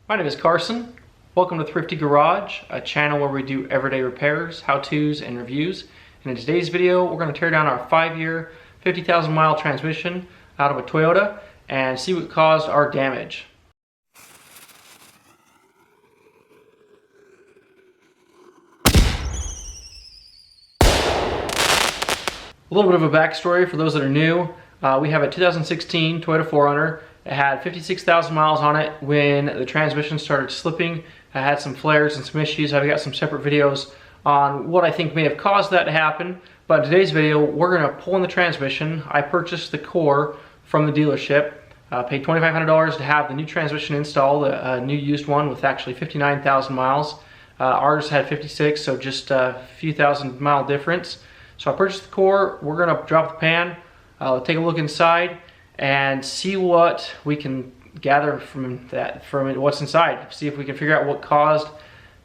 My name is Carson. Welcome to Thrifty Garage, a channel where we do everyday repairs, how-tos, and reviews. And in today's video, we're going to tear down our 5-year, 50,000 mile transmission out of a Toyota and see what caused our damage. A little bit of a backstory for those that are new. We have a 2016 Toyota 4Runner. It had 56,000 miles on it when the transmission started slipping. It had some flares and some issues. I've got some separate videos on what I think may have caused that to happen. But in today's video, we're going to pull in the transmission. I purchased the core from the dealership. Paid $2,500 to have the new transmission installed, a new used one with actually 59,000 miles. Ours had 56, so just a few thousand mile difference. So I purchased the core. We're going to drop the pan, take a look inside, and see what we can gather from what's inside. See if we can figure out what caused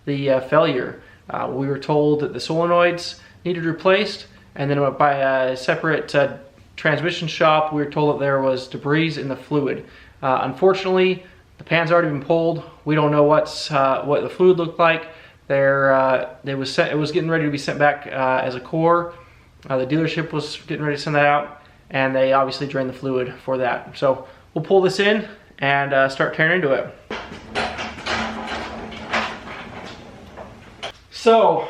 the failure. We were told that the solenoids needed replaced, and then by a separate transmission shop, we were told that there was debris in the fluid. Unfortunately, the pan's already been pulled. We don't know what the fluid looked like. It was getting ready to be sent back as a core. The dealership was getting ready to send that out, and they obviously drained the fluid for that. So we'll pull this in and start tearing into it. So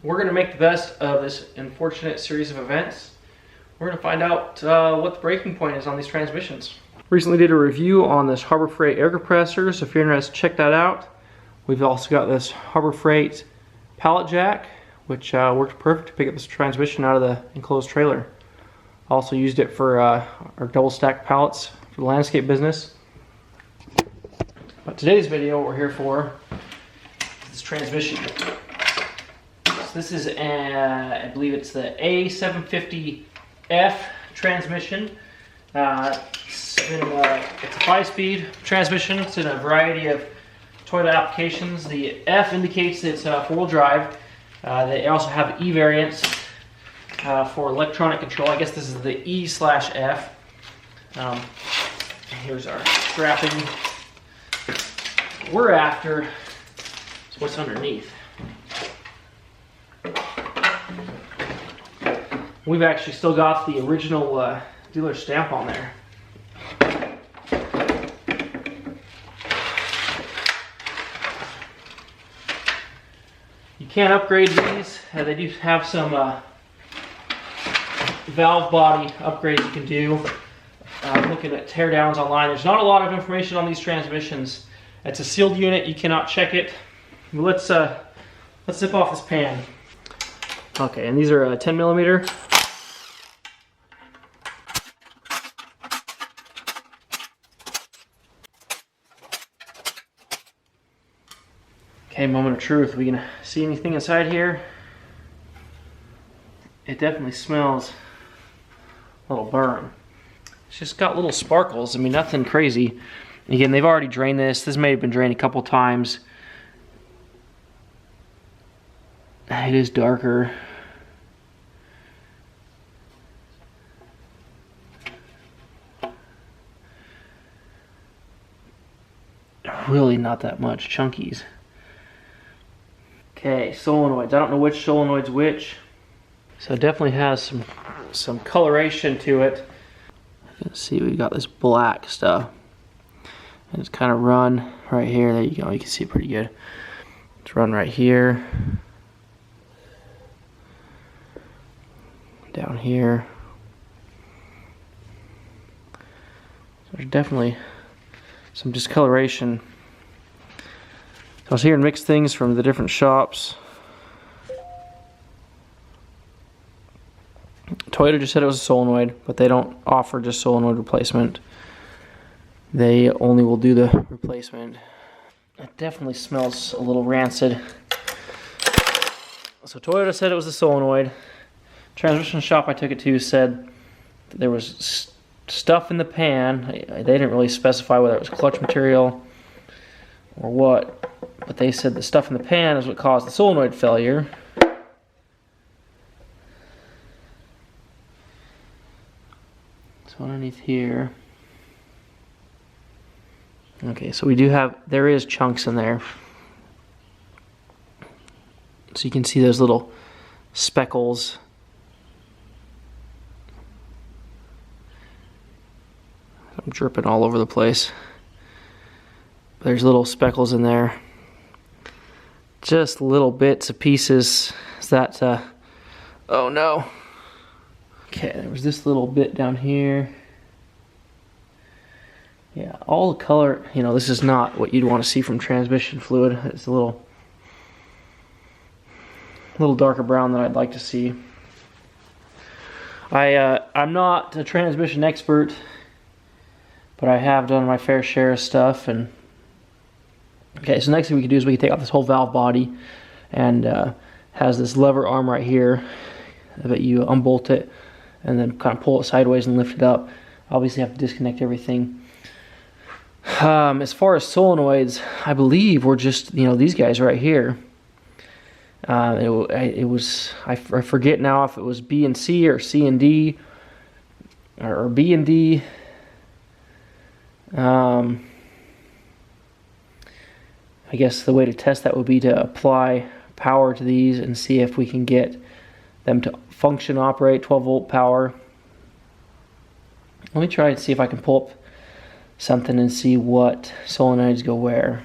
we're gonna make the best of this unfortunate series of events. We're gonna find out what the breaking point is on these transmissions. Recently did a review on this Harbor Freight air compressor, so if you're interested, check that out. We've also got this Harbor Freight pallet jack, which worked perfect to pick up this transmission out of the enclosed trailer. Also used it for our double stack pallets for the landscape business. But today's video, what we're here for is this transmission. So this is, I believe it's the A750F transmission. It's a 5-speed transmission. It's in a variety of Toyota applications. The F indicates it's 4-wheel drive. They also have E variants for electronic control. I guess this is the E/F. Here's our strapping. We're after is what's underneath. We've actually still got the original dealer stamp on there. You can upgrade these. They do have some valve body upgrades you can do. Looking at teardowns online, there's not a lot of information on these transmissions. It's a sealed unit, you cannot check it. Let's zip off this pan. Okay, and these are 10 millimeter. Okay, moment of truth. We can see anything inside here? It definitely smells a little burn. It's just got little sparkles. I mean, nothing crazy. Again, they've already drained this. This may have been drained a couple times. It is darker. Really not that much chunkies. Okay, solenoids. I don't know which solenoid's which. So it definitely has some coloration to it. You can see we got this black stuff. And it's kind of run right here. There you go, you can see it pretty good. It's run right here. Down here. So there's definitely some discoloration. So I was hearing mixed things from the different shops. Toyota just said it was a solenoid, but they don't offer just solenoid replacement. They only will do the replacement. It definitely smells a little rancid. So Toyota said it was a solenoid. Transmission shop I took it to said that there was stuff in the pan. They didn't really specify whether it was clutch material or what, but they said the stuff in the pan is what caused the solenoid failure. So underneath here, Okay, so we do have, there is chunks in there. So you can see those little speckles. I'm dripping all over the place. There's little speckles in there. Just little bits of pieces. Is that, oh no. Okay, there was this little bit down here. Yeah, all the color, you know, this is not what you'd want to see from transmission fluid. It's a little darker brown than I'd like to see. I'm not a transmission expert, but I have done my fair share of stuff. And okay, so next thing we can do is we can take out this whole valve body, and has this lever arm right here that you unbolt it and then kind of pull it sideways and lift it up. Obviously have to disconnect everything. As far as solenoids, I believe we're just, you know, these guys right here. It was, I forget now if it was B and C or C and D or B and D. I guess the way to test that would be to apply power to these and see if we can get them to function, operate 12 volt power. Let me try and see if I can pull up something and see what solenoids go where.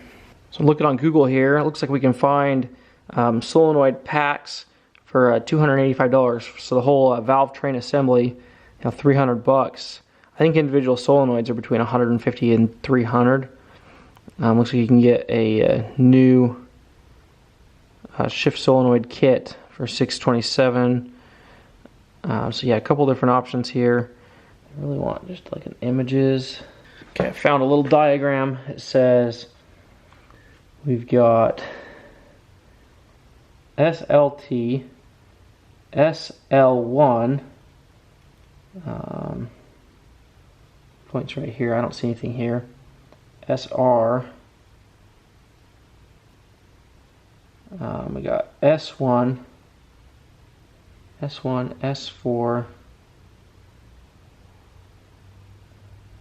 So I'm looking on Google here. It looks like we can find solenoid packs for $285. So the whole valve train assembly, you know, $300. I think individual solenoids are between $150 and $300. Looks like you can get a new shift solenoid kit for $627. So yeah, a couple different options here. I really want just like an images. Okay, I found a little diagram. It says we've got SLT, SL1, points right here. I don't see anything here. SR. We got S1, S1, S4.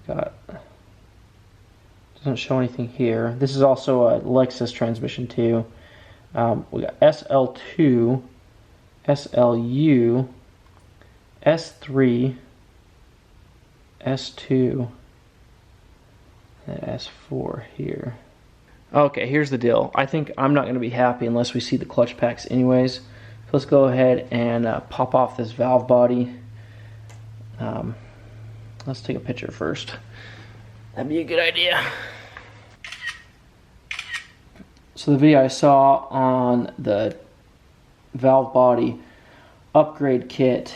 Got, doesn't show anything here. This is also a Lexus transmission too. We got SL2, SLU, S3, S2, and S4 here. Okay, here's the deal. I think I'm not going to be happy unless we see the clutch packs anyways. So let's go ahead and pop off this valve body. Let's take a picture first. That'd be a good idea. So the video I saw on the valve body upgrade kit,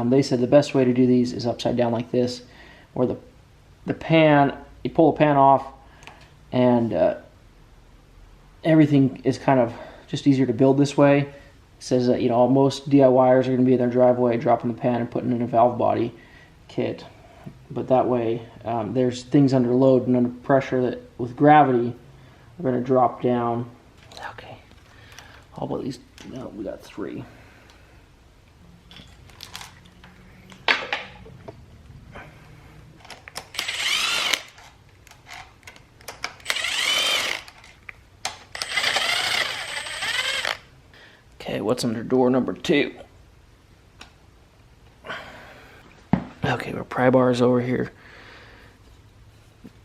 they said the best way to do these is upside down like this, where the pan, you pull the pan off, and everything is kind of just easier to build this way. It says that, you know, most DIYers are going to be in their driveway dropping the pan and putting in a valve body kit. But that way, there's things under load and under pressure that with gravity are going to drop down. Okay, all but these, no, we got 3. Okay, what's under door number 2? Okay, our pry bar is over here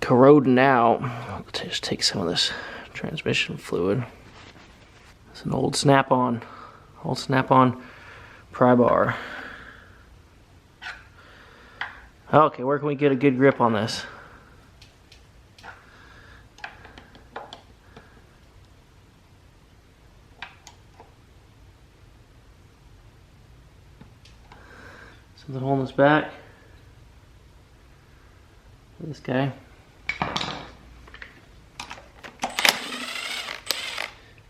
corroding out. I'll just take some of this transmission fluid. It's an old snap-on pry bar. Okay, where can we get a good grip on this? Something holding us back. This guy.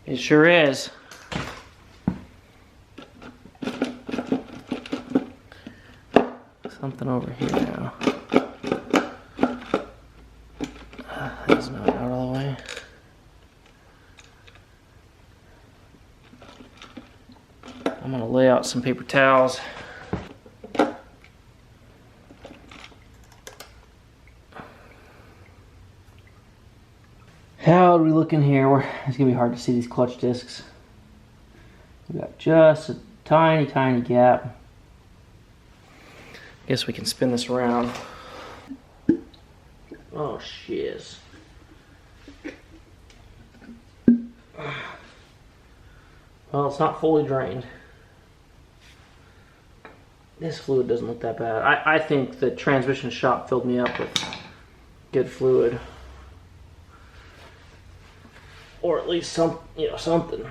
It sure is. Something over here now. That's not out all the way. I'm gonna lay out some paper towels. How are we looking here? It's gonna be hard to see these clutch discs. We got just a tiny, tiny gap. Guess we can spin this around. Oh, shiz. Well, it's not fully drained. This fluid doesn't look that bad. I think the transmission shop filled me up with good fluid. Or at least something.